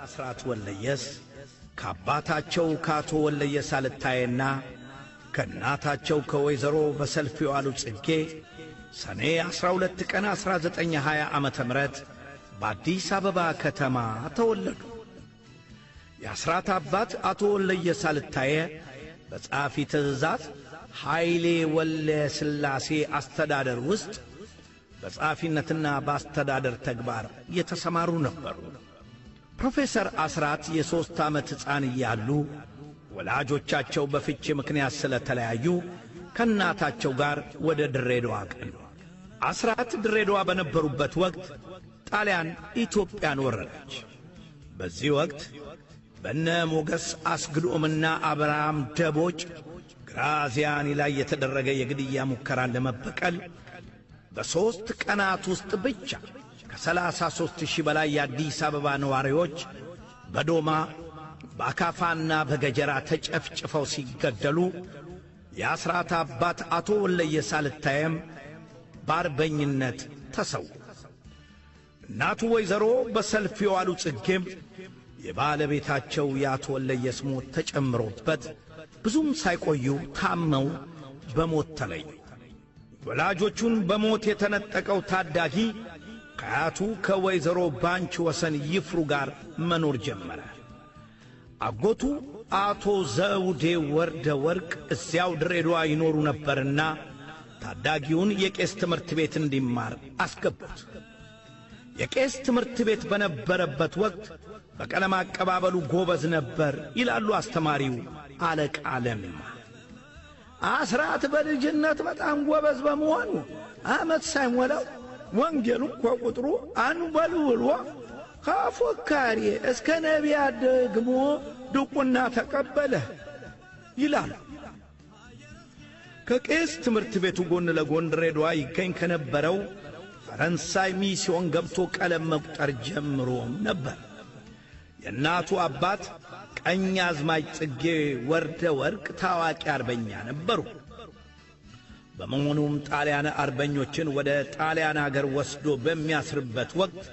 አስራት ወልደየስ ከአባታቸው ካቶ ወልደየስ አልታየና ከእናታቸው ከወይዘሮ በሰልፊው አሉ ጽጌ ሰኔ 12 ቀን 1920 ዓመተ ምህረት በአዲስ አበባ ከተማ ተወለዱ። የአስራት አባት አቶ ወልደየስ አልታየ በጻፊ ትእዛዝ ኃይሌ ወልደ ሥላሴ አስተዳደር ውስጥ በጻፊነትና በአስተዳደር ተግባር የተሰማሩ ነበሩ። ፕሮፌሰር አስራት የ3 ዓመት ሕፃን እያሉ ወላጆቻቸው በፍቺ ምክንያት ስለተለያዩ ከእናታቸው ጋር ወደ ድሬዳዋ ቀኑ። አስራት ድሬዳዋ በነበሩበት ወቅት ጣሊያን ኢትዮጵያን ወረረች። በዚህ ወቅት በነ ሞገስ አስግዶምና አብርሃም ደቦጭ ግራዚያኒ ላይ የተደረገ የግድያ ሙከራን ለመበቀል በ3 ቀናት ውስጥ ብቻ ከ33,000 በላይ የአዲስ አበባ ነዋሪዎች በዶማ በአካፋና በገጀራ ተጨፍጭፈው ሲገደሉ የአስራት አባት አቶ ወልደየስ አልታየም በአርበኝነት ተሰዉ። እናቱ ወይዘሮ በሰልፊው አሉ ጽጌም የባለቤታቸው የአቶ ወልደየስ ሞት ተጨምሮበት ብዙም ሳይቆዩ ታመው በሞት ተለዩ። ወላጆቹን በሞት የተነጠቀው ታዳጊ ከአያቱ ከወይዘሮ ባንች ወሰን ይፍሩ ጋር መኖር ጀመረ። አጎቱ አቶ ዘውዴ ወርደ ወርቅ እዚያው ድሬዳዋ ይኖሩ ነበርና ታዳጊውን የቄስ ትምህርት ቤት እንዲማር አስገቡት። የቄስ ትምህርት ቤት በነበረበት ወቅት በቀለም አቀባበሉ ጎበዝ ነበር ይላሉ አስተማሪው አለቃ ለማ። አስራት በልጅነት በጣም ጎበዝ በመሆኑ ዓመት ሳይሞላው ወንጌሉ ከቁጥሩ አንበልውሎ ከፎካሪ እስከ ነቢያት ደግሞ ድቁና ተቀበለ ይላሉ። ከቄስ ትምህርት ቤቱ ጎን ለጎን ድሬዳዋ ይገኝ ከነበረው ፈረንሳይ ሚስዮን ገብቶ ቀለም መቁጠር ጀምሮም ነበር። የእናቱ አባት ቀኛዝማች ጽጌ ወርደ ወርቅ ታዋቂ አርበኛ ነበሩ። በመሆኑም ጣሊያን አርበኞችን ወደ ጣሊያን አገር ወስዶ በሚያስርበት ወቅት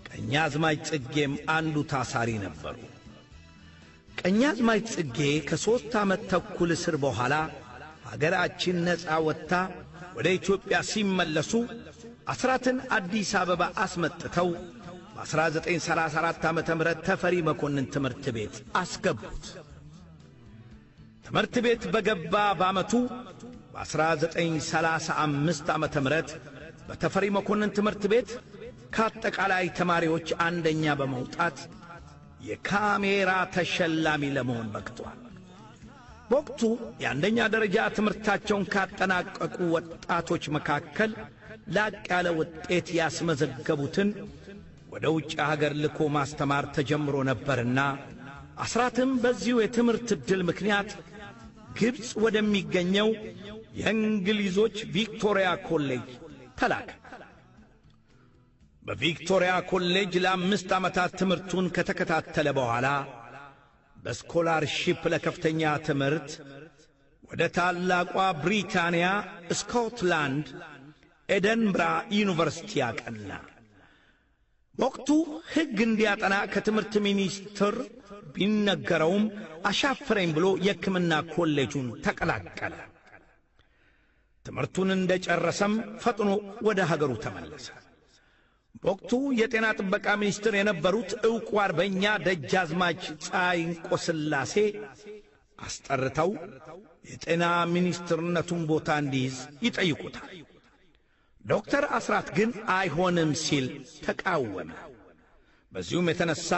ቀኛዝማች ጽጌም አንዱ ታሳሪ ነበሩ። ቀኛዝማች ጽጌ ከ3 ዓመት ተኩል እስር በኋላ ሀገራችን ነፃ ወጥታ ወደ ኢትዮጵያ ሲመለሱ አስራትን አዲስ አበባ አስመጥተው በ1934 ዓመተ ምህረት ተፈሪ መኮንን ትምህርት ቤት አስገቡት። ትምህርት ቤት በገባ በዓመቱ በ1935 ዓመተ ምህረት በተፈሪ መኮንን ትምህርት ቤት ከአጠቃላይ ተማሪዎች አንደኛ በመውጣት የካሜራ ተሸላሚ ለመሆን በቅቷል። በወቅቱ የአንደኛ ደረጃ ትምህርታቸውን ካጠናቀቁ ወጣቶች መካከል ላቅ ያለ ውጤት ያስመዘገቡትን ወደ ውጭ ሀገር ልኮ ማስተማር ተጀምሮ ነበርና አስራትም በዚሁ የትምህርት ዕድል ምክንያት ግብፅ ወደሚገኘው የእንግሊዞች ቪክቶሪያ ኮሌጅ ተላከ። በቪክቶሪያ ኮሌጅ ለ5 ዓመታት ትምህርቱን ከተከታተለ በኋላ በስኮላርሺፕ ለከፍተኛ ትምህርት ወደ ታላቋ ብሪታንያ ስኮትላንድ ኤደንብራ ዩኒቨርሲቲ አቀና። ወቅቱ ሕግ እንዲያጠና ከትምህርት ሚኒስትር ቢነገረውም አሻፈረኝ ብሎ የሕክምና ኮሌጁን ተቀላቀለ። ትምህርቱን እንደጨረሰም ፈጥኖ ወደ ሀገሩ ተመለሰ። በወቅቱ የጤና ጥበቃ ሚኒስትር የነበሩት ዕውቁ አርበኛ ደጃዝማች ፀሐይ እንቆስላሴ አስጠርተው የጤና ሚኒስትርነቱን ቦታ እንዲይዝ ይጠይቁታል። ዶክተር አስራት ግን አይሆንም ሲል ተቃወመ። በዚሁም የተነሳ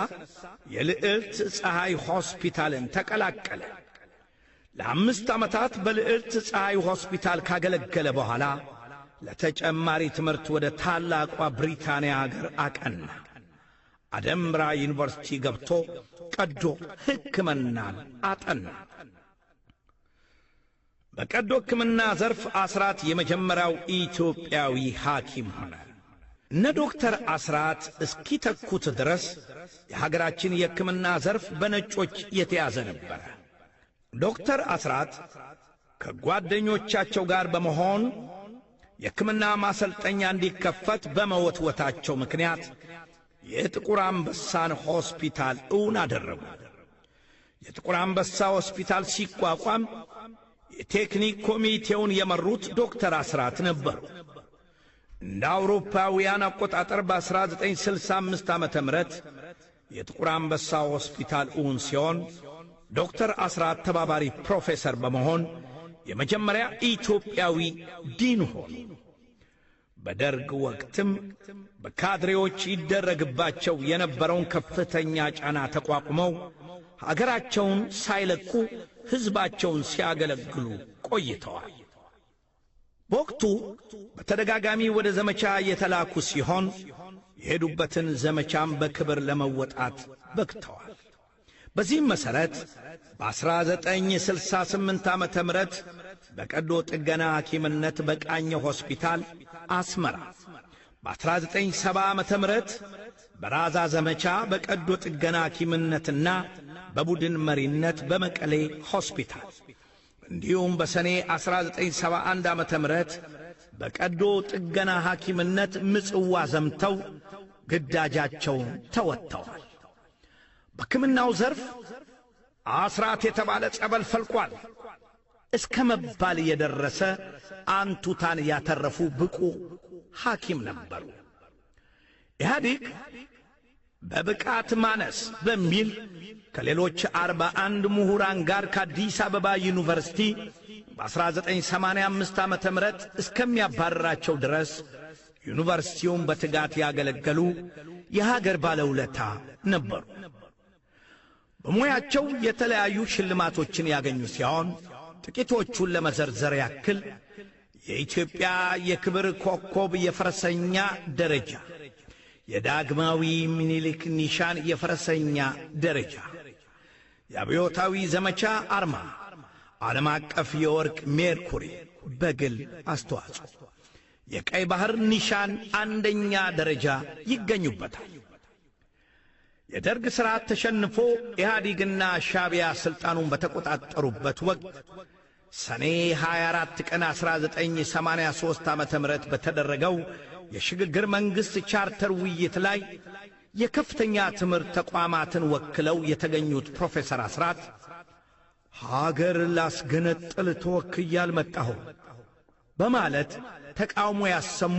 የልዕልት ፀሐይ ሆስፒታልን ተቀላቀለ። ለ5 ዓመታት በልዕልት ፀሐይ ሆስፒታል ካገለገለ በኋላ ለተጨማሪ ትምህርት ወደ ታላቋ ብሪታንያ አገር አቀና። አደንብራ ዩኒቨርሲቲ ገብቶ ቀዶ ሕክምናን አጠና። በቀዶ ሕክምና ዘርፍ አስራት የመጀመሪያው ኢትዮጵያዊ ሐኪም ሆነ። እነ ዶክተር አስራት እስኪተኩት ድረስ የሀገራችን የሕክምና ዘርፍ በነጮች የተያዘ ነበረ። ዶክተር አስራት ከጓደኞቻቸው ጋር በመሆን የሕክምና ማሰልጠኛ እንዲከፈት በመወትወታቸው ምክንያት የጥቁር አንበሳን ሆስፒታል እውን አደረጉ። የጥቁር አንበሳ ሆስፒታል ሲቋቋም የቴክኒክ ኮሚቴውን የመሩት ዶክተር አስራት ነበሩ። እንደ አውሮፓውያን አቆጣጠር በ1965 ዓመተ ምህረት የጥቁር አንበሳ ሆስፒታል እውን ሲሆን ዶክተር አስራት ተባባሪ ፕሮፌሰር በመሆን የመጀመሪያ ኢትዮጵያዊ ዲን ሆኑ። በደርግ ወቅትም በካድሬዎች ይደረግባቸው የነበረውን ከፍተኛ ጫና ተቋቁመው ሀገራቸውን ሳይለቁ ሕዝባቸውን ሲያገለግሉ ቆይተዋል። በወቅቱ በተደጋጋሚ ወደ ዘመቻ የተላኩ ሲሆን የሄዱበትን ዘመቻም በክብር ለመወጣት በቅተዋል። በዚህም መሠረት በ1968 ዓመተ ምህረት በቀዶ ጥገና ሐኪምነት በቃኘ ሆስፒታል አስመራ፣ በ1970 ዓመተ ምህረት በራዛ ዘመቻ በቀዶ ጥገና ሐኪምነትና በቡድን መሪነት በመቀሌ ሆስፒታል፣ እንዲሁም በሰኔ 1971 ዓመተ ምህረት በቀዶ ጥገና ሐኪምነት ምጽዋ ዘምተው ግዳጃቸውን ተወጥተዋል። በሕክምናው ዘርፍ አስራት የተባለ ጸበል ፈልቋል እስከ መባል የደረሰ አንቱታን ያተረፉ ብቁ ሐኪም ነበሩ። ኢህአዲግ በብቃት ማነስ በሚል ከሌሎች 41 ምሁራን ጋር ከአዲስ አበባ ዩኒቨርሲቲ በ1985 ዓመተ ምህረት እስከሚያባረራቸው ድረስ ዩኒቨርሲቲውን በትጋት ያገለገሉ የሀገር ባለውለታ ነበሩ። በሙያቸው የተለያዩ ሽልማቶችን ያገኙ ሲሆን ጥቂቶቹን ለመዘርዘር ያክል የኢትዮጵያ የክብር ኮከብ የፈረሰኛ ደረጃ፣ የዳግማዊ ምኒልክ ኒሻን የፈረሰኛ ደረጃ፣ የአብዮታዊ ዘመቻ አርማ፣ ዓለም አቀፍ የወርቅ ሜርኩሪ በግል አስተዋጽኦ፣ የቀይ ባህር ኒሻን አንደኛ ደረጃ ይገኙበታል። የደርግ ሥርዓት ተሸንፎ ኢህአዲግና ሻዕቢያ ሥልጣኑን በተቆጣጠሩበት ወቅት ሰኔ 24 ቀን 1983 ዓመተ ምህረት በተደረገው የሽግግር መንግሥት ቻርተር ውይይት ላይ የከፍተኛ ትምህርት ተቋማትን ወክለው የተገኙት ፕሮፌሰር አስራት ሀገር ላስገነጥል ተወክዬ አልመጣሁም በማለት ተቃውሞ ያሰሙ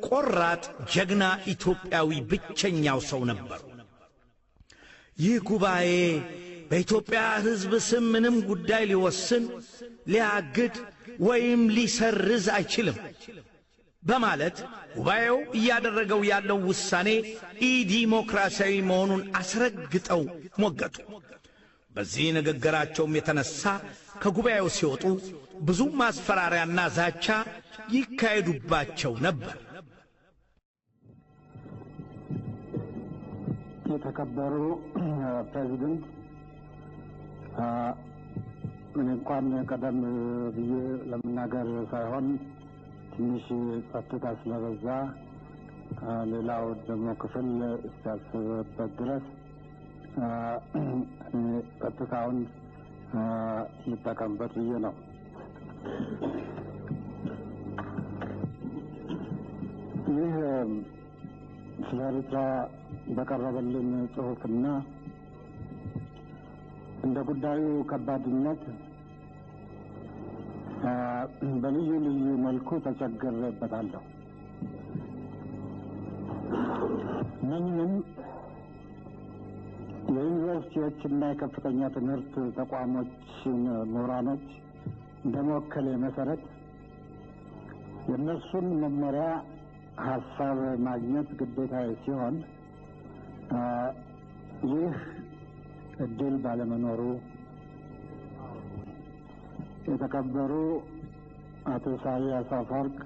ቆራጥ ጀግና ኢትዮጵያዊ ብቸኛው ሰው ነበሩ። ይህ ጉባኤ በኢትዮጵያ ሕዝብ ስም ምንም ጉዳይ ሊወስን፣ ሊያግድ ወይም ሊሰርዝ አይችልም በማለት ጉባኤው እያደረገው ያለው ውሳኔ ኢዲሞክራሲያዊ መሆኑን አስረግጠው ሞገቱ። በዚህ ንግግራቸውም የተነሳ ከጉባኤው ሲወጡ ብዙ ማስፈራሪያና ዛቻ ይካሄዱባቸው ነበር። የተከበሩ ፕሬዝዳንት፣ ምን እንኳን ቀደም ብዬ ለመናገር ሳይሆን ትንሽ ጸጥታ ስለበዛ ሌላው ደግሞ ክፍል እስኪያስብበት ድረስ ጸጥታውን ልጠቀምበት ብዬ ነው። ይህ ስለ ኤርትራ በቀረበልን ጽሑፍና እንደ ጉዳዩ ከባድነት በልዩ ልዩ መልኩ መልኩ ተቸግሬበታለሁ። እነኝህም የዩኒቨርሲቲዎችና የከፍተኛ ትምህርት ተቋሞችን ምሁራኖች እንደመወከሌ መሰረት የእነሱን መመሪያ ሀሳብ ማግኘት ግዴታዬ ሲሆን ይህ እድል ባለመኖሩ የተከበሩ አቶ ኢሳያስ አፈወርቅ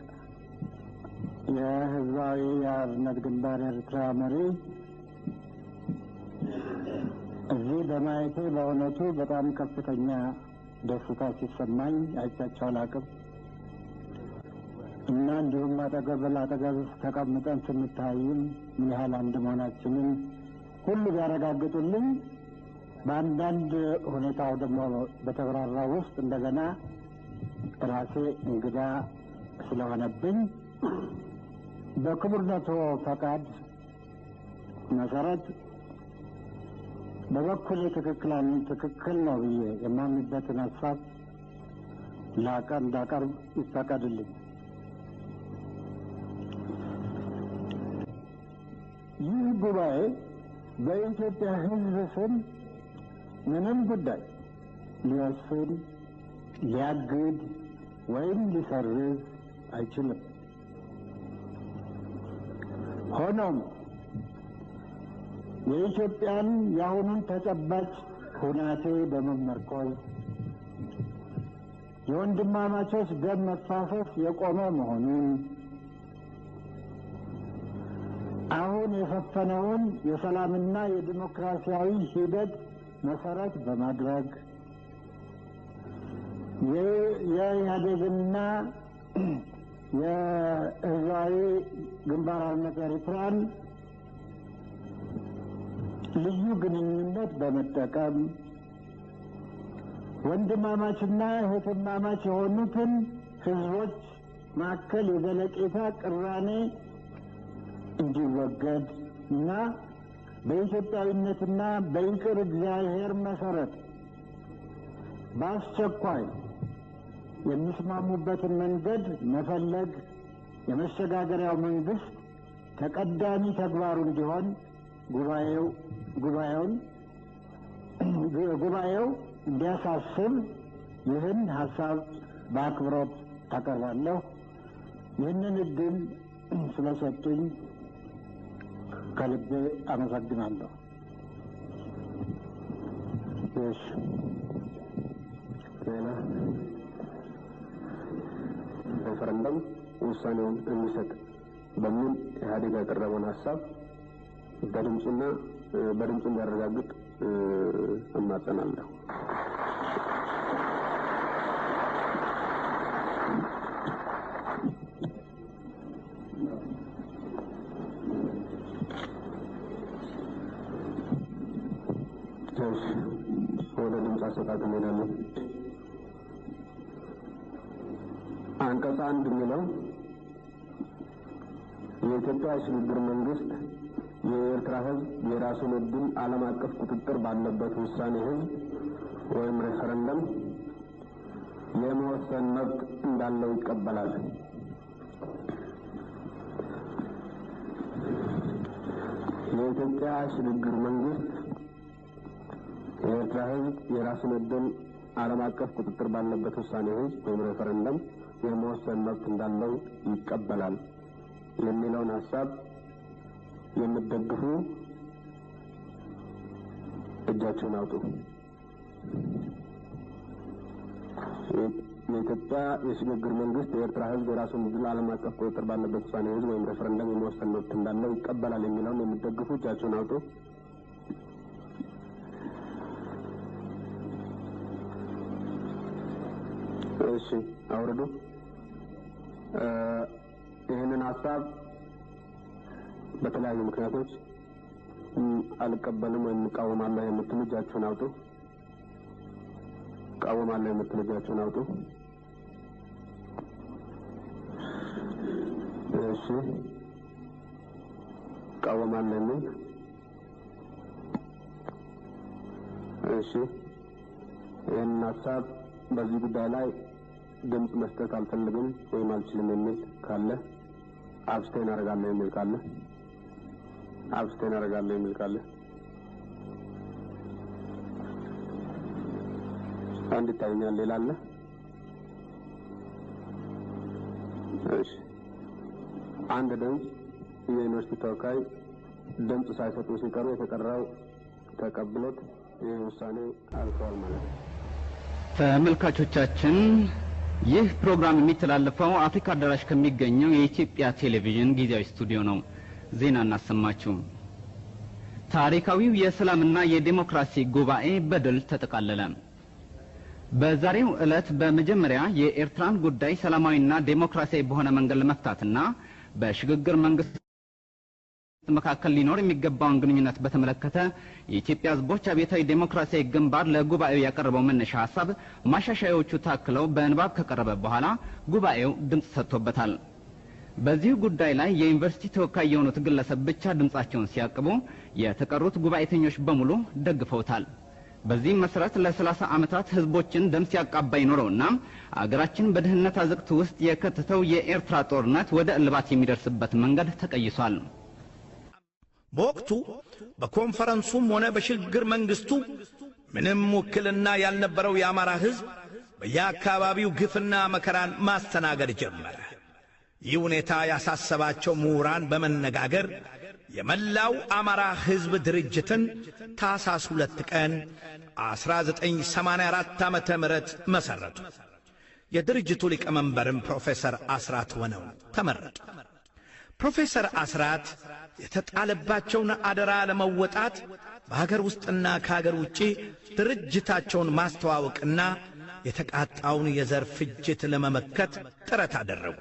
የህዝባዊ የአርነት ግንባር ኤርትራ መሪ እዚህ በማየቴ በእውነቱ በጣም ከፍተኛ ደስታ ሲሰማኝ አይቻቸው አላውቅም እና እንዲሁም አጠገብ ላጠገብ ተቀምጠን ስንታይም ምን ያህል አንድ መሆናችንን ሁሉ ቢያረጋግጡልኝ በአንዳንድ ሁኔታው ደግሞ በተብራራ ውስጥ እንደገና ራሴ እንግዳ ስለሆነብኝ በክቡርነቶ ፈቃድ መሰረት በበኩሌ ትክክል ነው ብዬ የማምንበትን ሀሳብ እንዳቀርብ ይፈቀድልኝ። ይህ ጉባኤ በኢትዮጵያ ሕዝብ ስም ምንም ጉዳይ ሊወስን፣ ሊያግድ ወይም ሊሰርዝ አይችልም። ሆኖም የኢትዮጵያን የአሁኑን ተጨባጭ ሁናቴ በመመርኮዝ የወንድማማቾች ደም መፋሰስ የቆመ መሆኑን አሁን የሰፈነውን የሰላምና የዲሞክራሲያዊ ሂደት መሰረት በማድረግ የኢህአዴግና የህዝባዊ ግንባር ሓርነት ኤርትራን ልዩ ግንኙነት በመጠቀም ወንድማማችና እህትማማች የሆኑትን ህዝቦች መካከል የዘለቄታ ቅራኔ እንዲወገድ እና በኢትዮጵያዊነትና በይቅር እግዚአብሔር መሰረት በአስቸኳይ የሚስማሙበትን መንገድ መፈለግ የመሸጋገሪያው መንግስት ተቀዳሚ ተግባሩ እንዲሆን ጉባኤው እንዲያሳስብ ይህን ሀሳብ በአክብሮት አቀርባለሁ። ይህንን እድል ስለሰጡኝ ከልቤ አመሰግናለሁ። እሺ፣ ሌላ ሬፈረንደም ውሳኔውን እንዲሰጥ በሚል ኢህአዴግ ያቀረበውን ሀሳብ በድምፁ እንዲያረጋግጥ እማጸናለሁ። ወደ ድምፅ አሰጣጥ እንሄዳለን። አንቀጽ 1 የሚለው የኢትዮጵያ የሽግግር መንግስት የኤርትራ ህዝብ የራሱን ዕድል ዓለም አቀፍ ቁጥጥር ባለበት ውሳኔ ህዝብ ወይም ሬፈረንደም የመወሰን መብት እንዳለው ይቀበላል። የኢትዮጵያ የሽግግር መንግስት የኤርትራ ህዝብ የራሱን ዕድል ዓለም አቀፍ ቁጥጥር ባለበት ውሳኔ ህዝብ ወይም ሬፈረንደም የመወሰን መብት እንዳለው ይቀበላል የሚለውን ሀሳብ የምትደግፉ እጃችሁን አውጡ። የኢትዮጵያ የሽግግር መንግስት የኤርትራ ህዝብ የራሱን ዕድል ዓለም አቀፍ ቁጥጥር ባለበት ውሳኔ ህዝብ ወይም ሬፈረንደም የመወሰን መብት እንዳለው ይቀበላል የሚለውን የምትደግፉ እጃችሁን አውጡ። እሺ፣ አውርዱ። ይህንን ሀሳብ በተለያዩ ምክንያቶች አልቀበልም ወይም እቃወማለሁ የምትሉ እጃችሁን አውጡ። እቃወማለሁ የምትሉ እጃችሁን አውጡ። እሺ፣ እቃወማለሁ የሚል እሺ፣ ይህንን ሀሳብ በዚህ ጉዳይ ላይ ድምጽ መስጠት አልፈልግም ወይም አልችልም የሚል ካለ አብስቴን አደርጋለሁ የሚል ካለ አብስቴን አደርጋለሁ የሚል ካለ አንድ ታይኛል ሌላ አለ? እሺ አንድ ድምጽ የዩኒቨርሲቲ ተወካይ ድምጽ ሳይሰጡ ሲቀሩ የተቀረው ተቀብሎት የውሳኔ አልፏል ማለት ነው። ተመልካቾቻችን ይህ ፕሮግራም የሚተላለፈው አፍሪካ አዳራሽ ከሚገኘው የኢትዮጵያ ቴሌቪዥን ጊዜያዊ ስቱዲዮ ነው። ዜና እናሰማችሁ። ታሪካዊው የሰላምና የዲሞክራሲ ጉባኤ በድል ተጠቃለለ። በዛሬው ዕለት በመጀመሪያ የኤርትራን ጉዳይ ሰላማዊና ዲሞክራሲያዊ በሆነ መንገድ ለመፍታትና በሽግግር መንግስት መካከል ሊኖር የሚገባውን ግንኙነት በተመለከተ የኢትዮጵያ ሕዝቦች አብዮታዊ ዲሞክራሲያዊ ግንባር ለጉባኤው ያቀረበው መነሻ ሐሳብ ማሻሻያዎቹ ታክለው በንባብ ከቀረበ በኋላ ጉባኤው ድምጽ ሰጥቶበታል። በዚህ ጉዳይ ላይ የዩኒቨርሲቲ ተወካይ የሆኑት ግለሰብ ብቻ ድምጻቸውን ሲያቅቡ የተቀሩት ጉባኤተኞች በሙሉ ደግፈውታል። በዚህ መሰረት ለ30 ዓመታት ህዝቦችን ደም ሲያቃባ ይኖርውና አገራችን በድህነት አዘቅት ውስጥ የከተተው የኤርትራ ጦርነት ወደ እልባት የሚደርስበት መንገድ ተቀይሷል። በወቅቱ በኮንፈረንሱም ሆነ በሽግግር መንግስቱ ምንም ውክልና ያልነበረው የአማራ ህዝብ በየአካባቢው ግፍና መከራን ማስተናገድ ጀመረ። ይህ ሁኔታ ያሳሰባቸው ምሁራን በመነጋገር የመላው አማራ ህዝብ ድርጅትን ታኅሳስ 2 ቀን 1984 ዓመተ ምህረት መሰረቱ። የድርጅቱ ሊቀመንበርም ፕሮፌሰር አስራት ሆነው ተመረጡ። ፕሮፌሰር አስራት የተጣለባቸውን አደራ ለመወጣት በሀገር ውስጥና ከሀገር ውጪ ድርጅታቸውን ማስተዋወቅና የተቃጣውን የዘር ፍጅት ለመመከት ጥረት አደረጉ።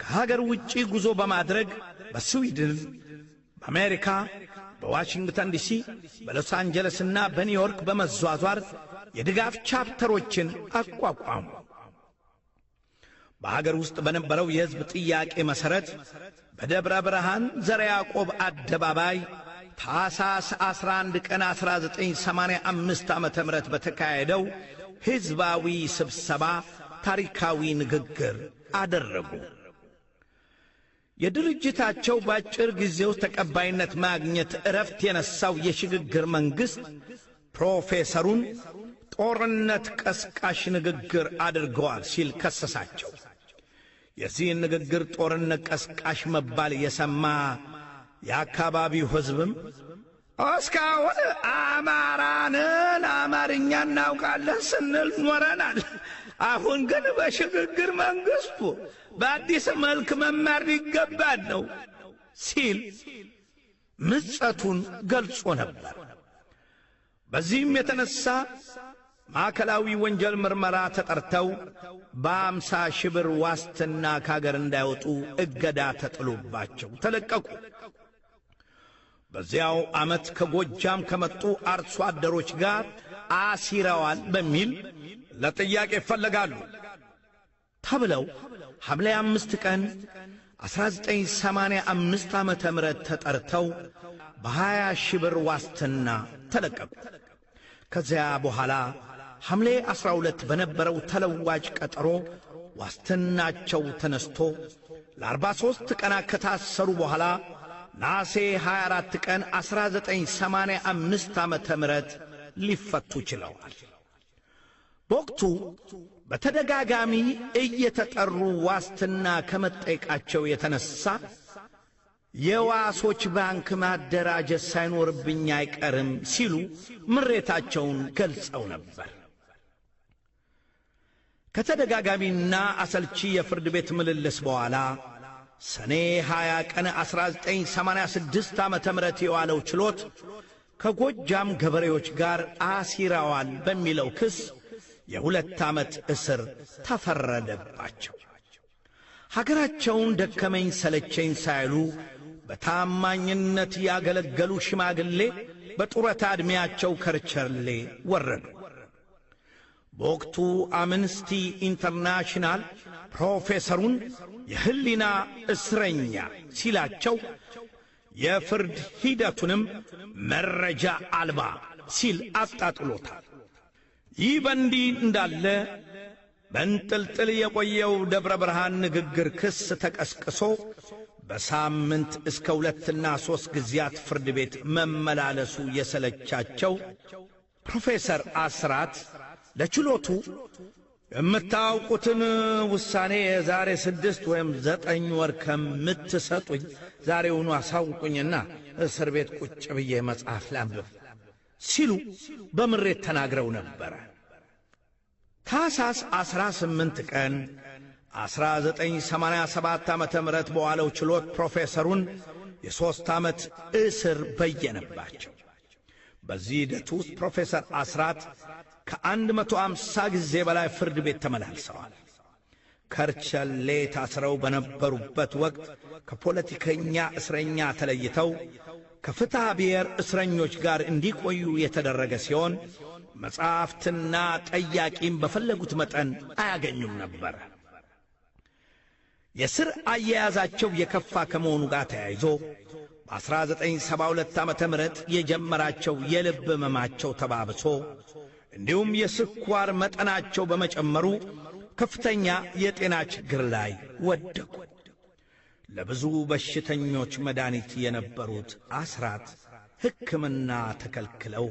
ከሀገር ውጪ ጉዞ በማድረግ በስዊድን፣ በአሜሪካ፣ በዋሽንግተን ዲሲ፣ በሎስ አንጀለስና በኒውዮርክ በመዟዟር የድጋፍ ቻፕተሮችን አቋቋሙ። በሀገር ውስጥ በነበረው የሕዝብ ጥያቄ መሠረት በደብረ ብርሃን ዘርዓ ያዕቆብ አደባባይ ታኅሳስ 11 ቀን 1985 ዓመተ ምህረት በተካሄደው ሕዝባዊ ስብሰባ ታሪካዊ ንግግር አደረጉ። የድርጅታቸው በአጭር ጊዜ ውስጥ ተቀባይነት ማግኘት እረፍት የነሳው የሽግግር መንግሥት ፕሮፌሰሩን ጦርነት ቀስቃሽ ንግግር አድርገዋል ሲል ከሰሳቸው። የዚህን ንግግር ጦርነት ቀስቃሽ መባል የሰማ የአካባቢው ሕዝብም እስካሁን አማራንን አማርኛ እናውቃለን ስንል ኖረናል፣ አሁን ግን በሽግግር መንግሥቱ በአዲስ መልክ መማር ይገባል ነው ሲል ምጸቱን ገልጾ ነበር። በዚህም የተነሳ ማዕከላዊ ወንጀል ምርመራ ተጠርተው በ50 ሺህ ብር ዋስትና ከአገር እንዳይወጡ እገዳ ተጥሎባቸው ተለቀቁ። በዚያው ዓመት ከጎጃም ከመጡ አርሶ አደሮች ጋር አሲረዋል በሚል ለጥያቄ ይፈለጋሉ ተብለው ሐምሌ 5 ቀን 1985 ዓመተ ምህረት ተጠርተው በ20 ሺህ ብር ዋስትና ተለቀቁ። ከዚያ በኋላ ሐምሌ 12 በነበረው ተለዋጭ ቀጠሮ ዋስትናቸው ተነስቶ ለ43 ቀናት ከታሰሩ በኋላ ነሐሴ 24 ቀን 1985 ዓመተ ምህረት ሊፈቱ ችለዋል። በወቅቱ በተደጋጋሚ እየተጠሩ ዋስትና ከመጠየቃቸው የተነሳ የዋሶች ባንክ ማደራጀት ሳይኖርብኝ አይቀርም ሲሉ ምሬታቸውን ገልጸው ነበር። ከተደጋጋሚና አሰልቺ የፍርድ ቤት ምልልስ በኋላ ሰኔ 20 ቀን 1986 ዓመተ ምህረት የዋለው ችሎት ከጎጃም ገበሬዎች ጋር አሲረዋል በሚለው ክስ የ2 ዓመት እስር ተፈረደባቸው። ሀገራቸውን ደከመኝ ሰለቸኝ ሳይሉ በታማኝነት ያገለገሉ ሽማግሌ በጡረታ ዕድሜያቸው ከርቸሌ ወረዱ። በወቅቱ አምነስቲ ኢንተርናሽናል ፕሮፌሰሩን የህሊና እስረኛ ሲላቸው የፍርድ ሂደቱንም መረጃ አልባ ሲል አጣጥሎታል። ይህ በእንዲህ እንዳለ በእንጥልጥል የቆየው ደብረ ብርሃን ንግግር ክስ ተቀስቅሶ በሳምንት እስከ 2 እና 3 ጊዜያት ፍርድ ቤት መመላለሱ የሰለቻቸው ፕሮፌሰር አስራት ለችሎቱ የምታውቁትን ውሳኔ የዛሬ 6 ወይም 9 ወር ከምትሰጡኝ ዛሬውኑ አሳውቁኝና እስር ቤት ቁጭ ብዬ መጽሐፍ ላንብብ ሲሉ በምሬት ተናግረው ነበር። ታኅሳስ 18 ቀን 1987 ዓመተ ምህረት በዋለው ችሎት ፕሮፌሰሩን የ3 ዓመት እስር በየነባቸው። በዚህ ሂደት ውስጥ ፕሮፌሰር አስራት ከ150 ጊዜ በላይ ፍርድ ቤት ተመላልሰዋል። ከርቸሌ ታስረው በነበሩበት ወቅት ከፖለቲከኛ እስረኛ ተለይተው ከፍትሐ ብሔር እስረኞች ጋር እንዲቆዩ የተደረገ ሲሆን መጻሕፍትና ጠያቂም በፈለጉት መጠን አያገኙም ነበር። የስር አያያዛቸው የከፋ ከመሆኑ ጋር ተያይዞ በ1972 ዓመተ ምህረት የጀመራቸው የልብ ሕመማቸው ተባብሶ እንዲሁም የስኳር መጠናቸው በመጨመሩ ከፍተኛ የጤና ችግር ላይ ወደቁ። ለብዙ በሽተኞች መድኃኒት የነበሩት አስራት ሕክምና ተከልክለው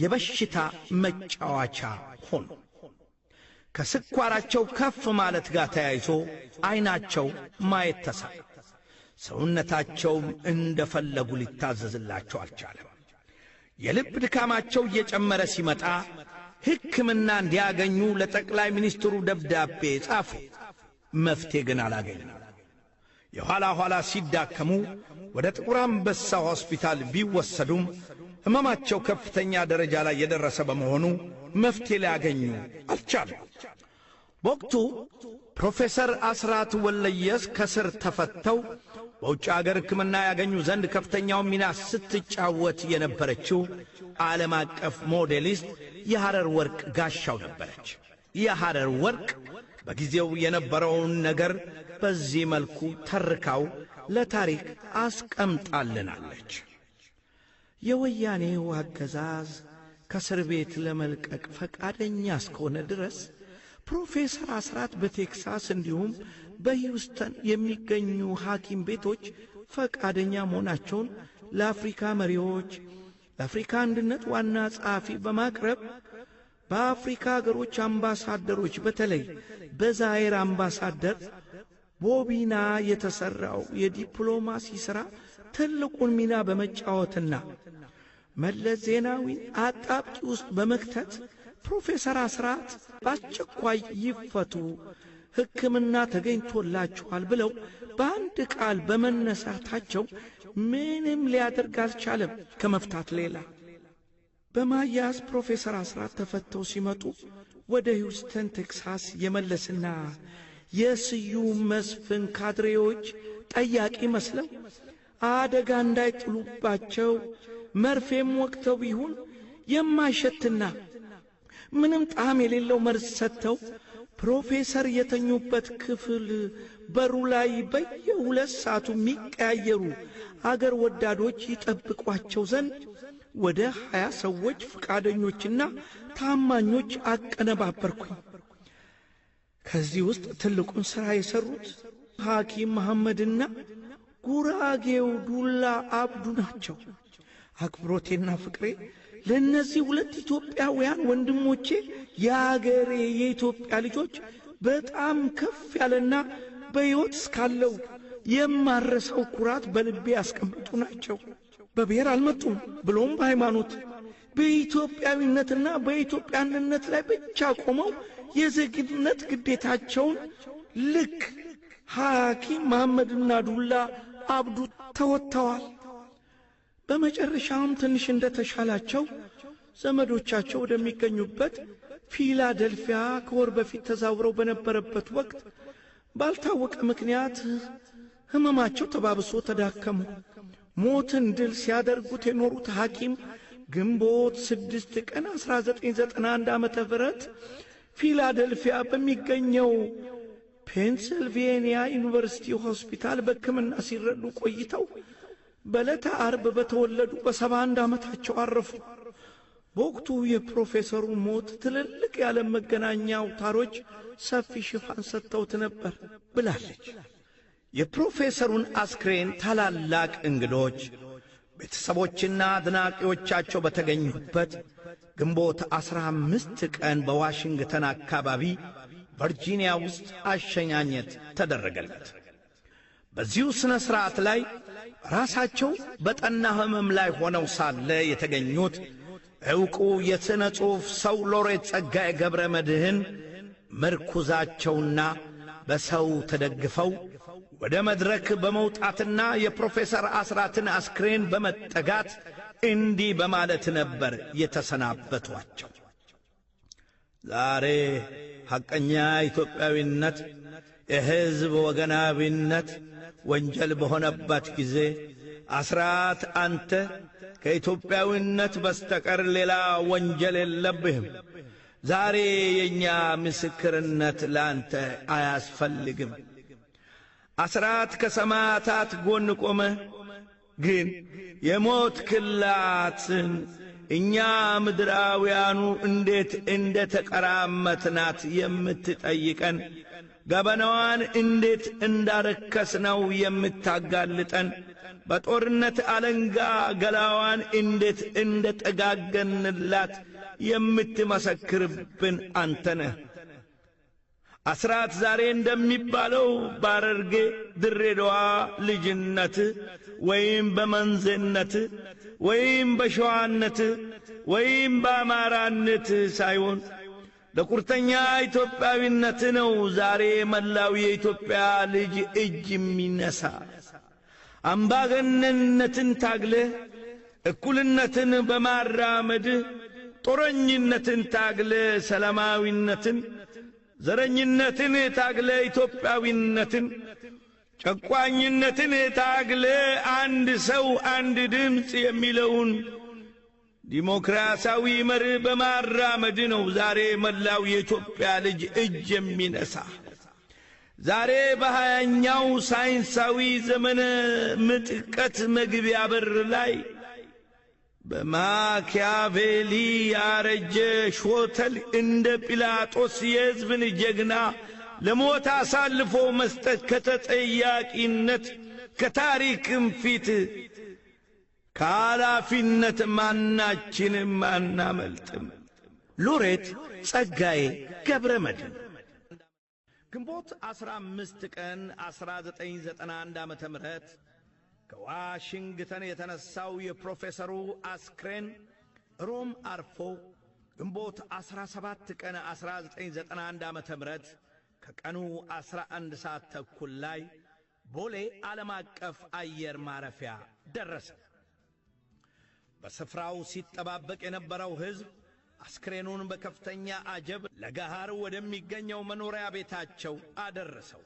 የበሽታ መጫወቻ ሆኑ። ከስኳራቸው ከፍ ማለት ጋር ተያይዞ ዓይናቸው ማየት ተሳነ። ሰውነታቸውም እንደፈለጉ ሊታዘዝላቸው አልቻለም። የልብ ድካማቸው እየጨመረ ሲመጣ ሕክምና እንዲያገኙ ለጠቅላይ ሚኒስትሩ ደብዳቤ ጻፉ። መፍትሄ ግን አላገኙም። የኋላ ኋላ ሲዳከሙ ወደ ጥቁር አንበሳ ሆስፒታል ቢወሰዱም ሕመማቸው ከፍተኛ ደረጃ ላይ የደረሰ በመሆኑ መፍትሄ ሊያገኙ አልቻሉም። በወቅቱ ፕሮፌሰር አስራት ወልደየስ ከስር ተፈተው በውጭ አገር ሕክምና ያገኙ ዘንድ ከፍተኛውን ሚና ስትጫወት የነበረችው ዓለም አቀፍ ሞዴሊስት የሐረር ወርቅ ጋሻው ነበረች። የሐረር ወርቅ በጊዜው የነበረውን ነገር በዚህ መልኩ ተርካው ለታሪክ አስቀምጣልናለች። የወያኔው አገዛዝ ከእስር ቤት ለመልቀቅ ፈቃደኛ እስከሆነ ድረስ ፕሮፌሰር አስራት በቴክሳስ እንዲሁም በሂውስተን የሚገኙ ሐኪም ቤቶች ፈቃደኛ መሆናቸውን ለአፍሪካ መሪዎች፣ ለአፍሪካ አንድነት ዋና ጸሐፊ በማቅረብ በአፍሪካ አገሮች አምባሳደሮች በተለይ በዛይር አምባሳደር ቦቢና የተሠራው የዲፕሎማሲ ሥራ ትልቁን ሚና በመጫወትና መለስ ዜናዊን አጣብቂ ውስጥ በመክተት ፕሮፌሰር አስራት በአስቸኳይ ይፈቱ፣ ሕክምና ተገኝቶላቸዋል ብለው በአንድ ቃል በመነሳታቸው ምንም ሊያደርግ አልቻለም ከመፍታት ሌላ። በማያዝ ፕሮፌሰር አስራት ተፈተው ሲመጡ ወደ ሂውስተን ቴክሳስ የመለስና የስዩም መስፍን ካድሬዎች ጠያቂ መስለው አደጋ እንዳይጥሉባቸው መርፌም ወቅተው ቢሆን የማይሸትና ምንም ጣዕም የሌለው መርዝ ሰጥተው ፕሮፌሰር የተኙበት ክፍል በሩ ላይ በየ2 ሰዓቱ የሚቀያየሩ አገር ወዳዶች ይጠብቋቸው ዘንድ ወደ 20 ሰዎች ፈቃደኞችና ታማኞች አቀነባበርኩኝ። ከዚህ ውስጥ ትልቁን ሥራ የሠሩት ሐኪም መሐመድና ጉራጌው ዱላ አብዱ ናቸው። አክብሮቴና ፍቅሬ ለእነዚህ 2 ኢትዮጵያውያን ወንድሞቼ የአገሬ የኢትዮጵያ ልጆች በጣም ከፍ ያለና በሕይወት እስካለው የማረሰው ኩራት በልቤ ያስቀመጡ ናቸው። በብሔር አልመጡም፣ ብሎም በሃይማኖት በኢትዮጵያዊነትና በኢትዮጵያ አንድነት ላይ ብቻ ቆመው የዜግነት ግዴታቸውን ልክ ሐኪም መሐመድና ዱላ አብዱ ተወጥተዋል። በመጨረሻም ትንሽ እንደተሻላቸው ዘመዶቻቸው ወደሚገኙበት ፊላደልፊያ ከወር በፊት ተዛውረው በነበረበት ወቅት ባልታወቀ ምክንያት ሕመማቸው ተባብሶ ተዳከሙ። ሞትን ድል ሲያደርጉት የኖሩት ሐኪም ግንቦት 6 ቀን 1991 ዓመተ ምህረት ፊላደልፊያ በሚገኘው ፔንሲልቬንያ ዩኒቨርሲቲ ሆስፒታል በሕክምና ሲረዱ ቆይተው በዕለተ ዓርብ በተወለዱ በ71 ዓመታቸው አረፉ። በወቅቱ የፕሮፌሰሩ ሞት ትልልቅ የዓለም መገናኛ አውታሮች ሰፊ ሽፋን ሰጥተውት ነበር ብላለች። የፕሮፌሰሩን አስክሬን ታላላቅ እንግዶች ቤተሰቦችና አድናቂዎቻቸው በተገኙበት ግንቦት 15 ቀን በዋሽንግተን አካባቢ ቨርጂኒያ ውስጥ አሸኛኘት ተደረገለት። በዚሁ ሥነ ሥርዓት ላይ ራሳቸው በጠና ሕመም ላይ ሆነው ሳለ የተገኙት ዕውቁ የሥነ ጽሑፍ ሰው ሎሬት ጸጋዬ ገብረ መድኅን ምርኩዛቸውና በሰው ተደግፈው ወደ መድረክ በመውጣትና የፕሮፌሰር አስራትን አስክሬን በመጠጋት እንዲህ በማለት ነበር የተሰናበቷቸው። ዛሬ ሐቀኛ ኢትዮጵያዊነት የሕዝብ ወገናዊነት ወንጀል በሆነበት ጊዜ አስራት አንተ ከኢትዮጵያዊነት በስተቀር ሌላ ወንጀል የለብህም። ዛሬ የኛ ምስክርነት ላንተ አያስፈልግም። አስራት ከሰማዕታት ጎን ቆመ፣ ግን የሞት ክላትን እኛ ምድራውያኑ እንዴት እንደ ተቀራመትናት የምትጠይቀን፣ ገበናዋን እንዴት እንዳረከስነው የምታጋልጠን፣ በጦርነት አለንጋ ገላዋን እንዴት እንደ ጠጋገንላት የምትመሰክርብን አንተ ነህ። አስራት ዛሬ እንደሚባለው ባረርጌ ድሬዳዋ ልጅነት ወይም በመንዘነት ወይም በሸዋነት ወይም በአማራነት ሳይሆን ለቁርጠኛ ኢትዮጵያዊነት ነው ዛሬ መላው የኢትዮጵያ ልጅ እጅ የሚነሳ። አምባገነንነትን ታግለህ እኩልነትን በማራመድ ጦረኝነትን ታግለህ ሰላማዊነትን፣ ዘረኝነትን ታግለ ኢትዮጵያዊነትን፣ ጨቋኝነትን ታግለ አንድ ሰው አንድ ድምፅ የሚለውን ዲሞክራሲያዊ መርህ በማራመድ ነው ዛሬ መላው የኢትዮጵያ ልጅ እጅ የሚነሳ። ዛሬ በሃያኛው ሳይንሳዊ ዘመነ ምጥቀት መግቢያ በር ላይ በማኪያቬሊ ያረጀ ሾተል እንደ ጲላጦስ የሕዝብን ጀግና ለሞት አሳልፎ መስጠት ከተጠያቂነት ከታሪክም ፊት ከኃላፊነት ማናችንም አናመልጥም። ሎሬት ጸጋዬ ገብረ መድኅን ግንቦት 15 ቀን 1991 ዓመተ ምህረት ከዋሽንግተን የተነሳው የፕሮፌሰሩ አስክሬን ሮም አርፎ ግንቦት 17 ቀን 1991 ዓመተ ምህረት ከቀኑ 11 ሰዓት ተኩል ላይ ቦሌ ዓለም አቀፍ አየር ማረፊያ ደረሰ። በስፍራው ሲጠባበቅ የነበረው ሕዝብ አስክሬኑን በከፍተኛ አጀብ ለጋሃር ወደሚገኘው መኖሪያ ቤታቸው አደረሰው።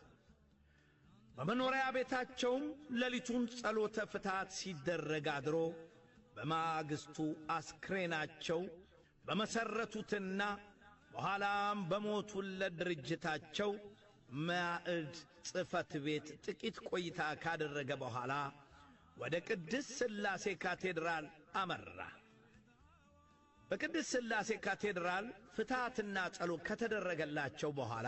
በመኖሪያ ቤታቸውም ሌሊቱን ጸሎተ ፍትሐት ሲደረግ አድሮ በማግስቱ አስክሬናቸው በመሰረቱትና በኋላም በሞቱለት ድርጅታቸው ማዕድ ጽሕፈት ቤት ጥቂት ቆይታ ካደረገ በኋላ ወደ ቅድስት ሥላሴ ካቴድራል አመራ። በቅድስት ሥላሴ ካቴድራል ፍትሐትና ጸሎት ከተደረገላቸው በኋላ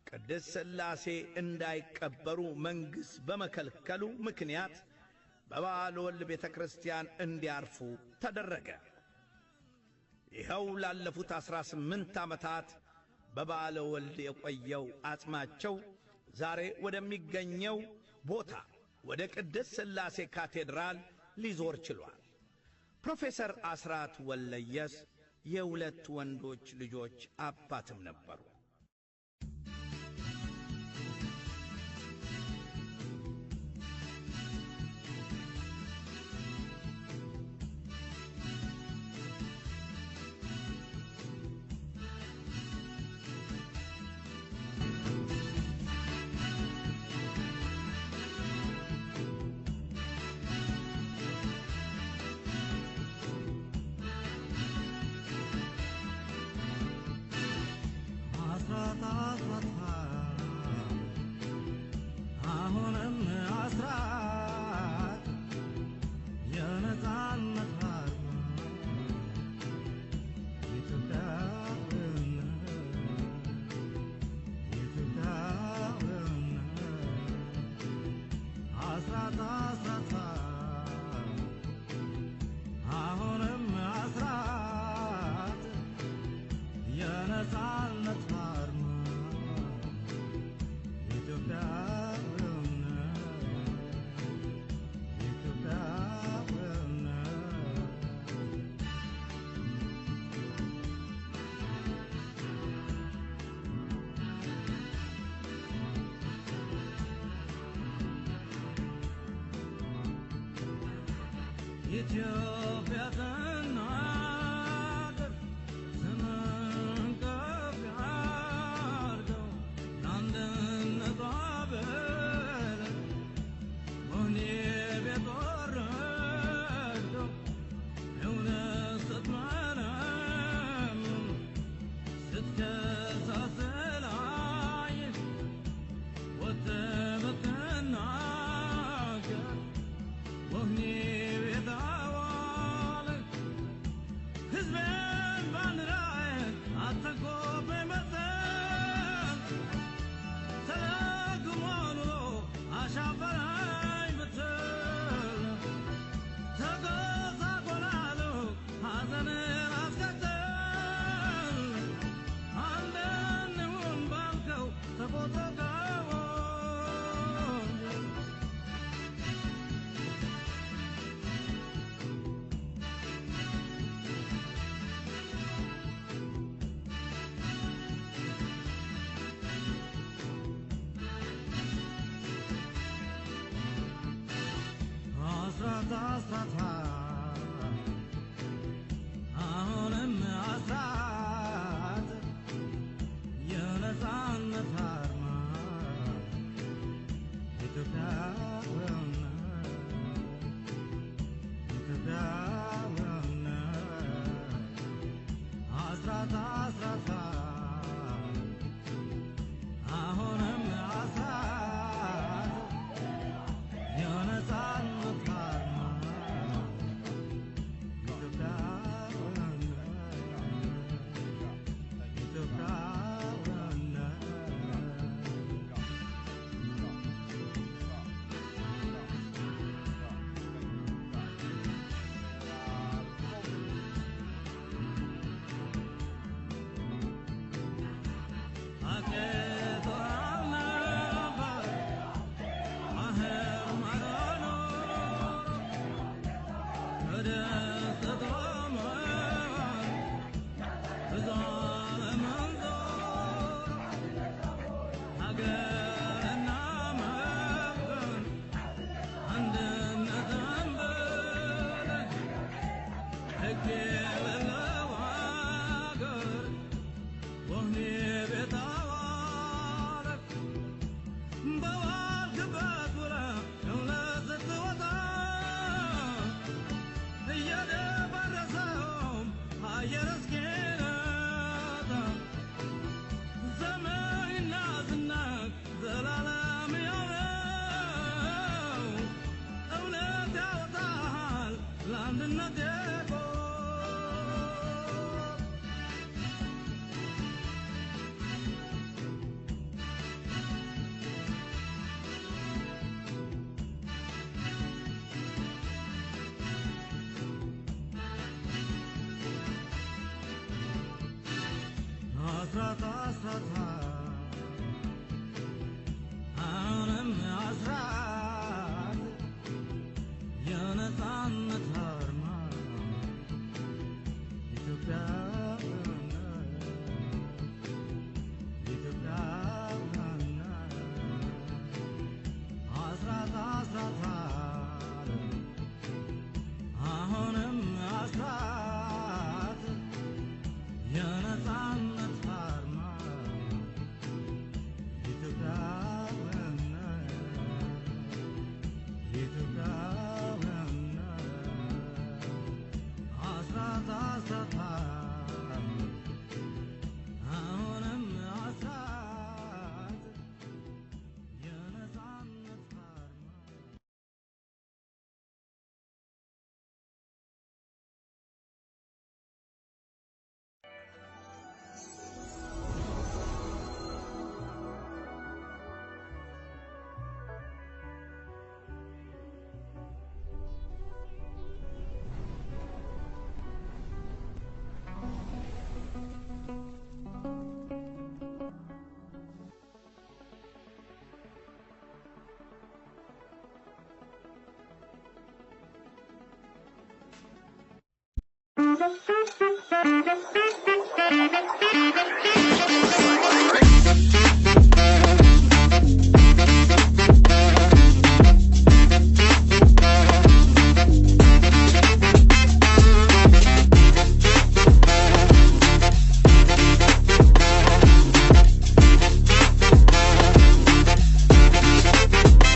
ቅድስት ሥላሴ እንዳይቀበሩ መንግሥት በመከልከሉ ምክንያት በበዓለ ወልድ ቤተ ክርስቲያን እንዲያርፉ ተደረገ። ይኸው ላለፉት 18 ዓመታት በበዓለ ወልድ የቆየው አጽማቸው ዛሬ ወደሚገኘው ቦታ ወደ ቅድስት ሥላሴ ካቴድራል ሊዞር ችሏል። ፕሮፌሰር አስራት ወልደየስ የሁለት ወንዶች ልጆች አባትም ነበሩ። Thank you.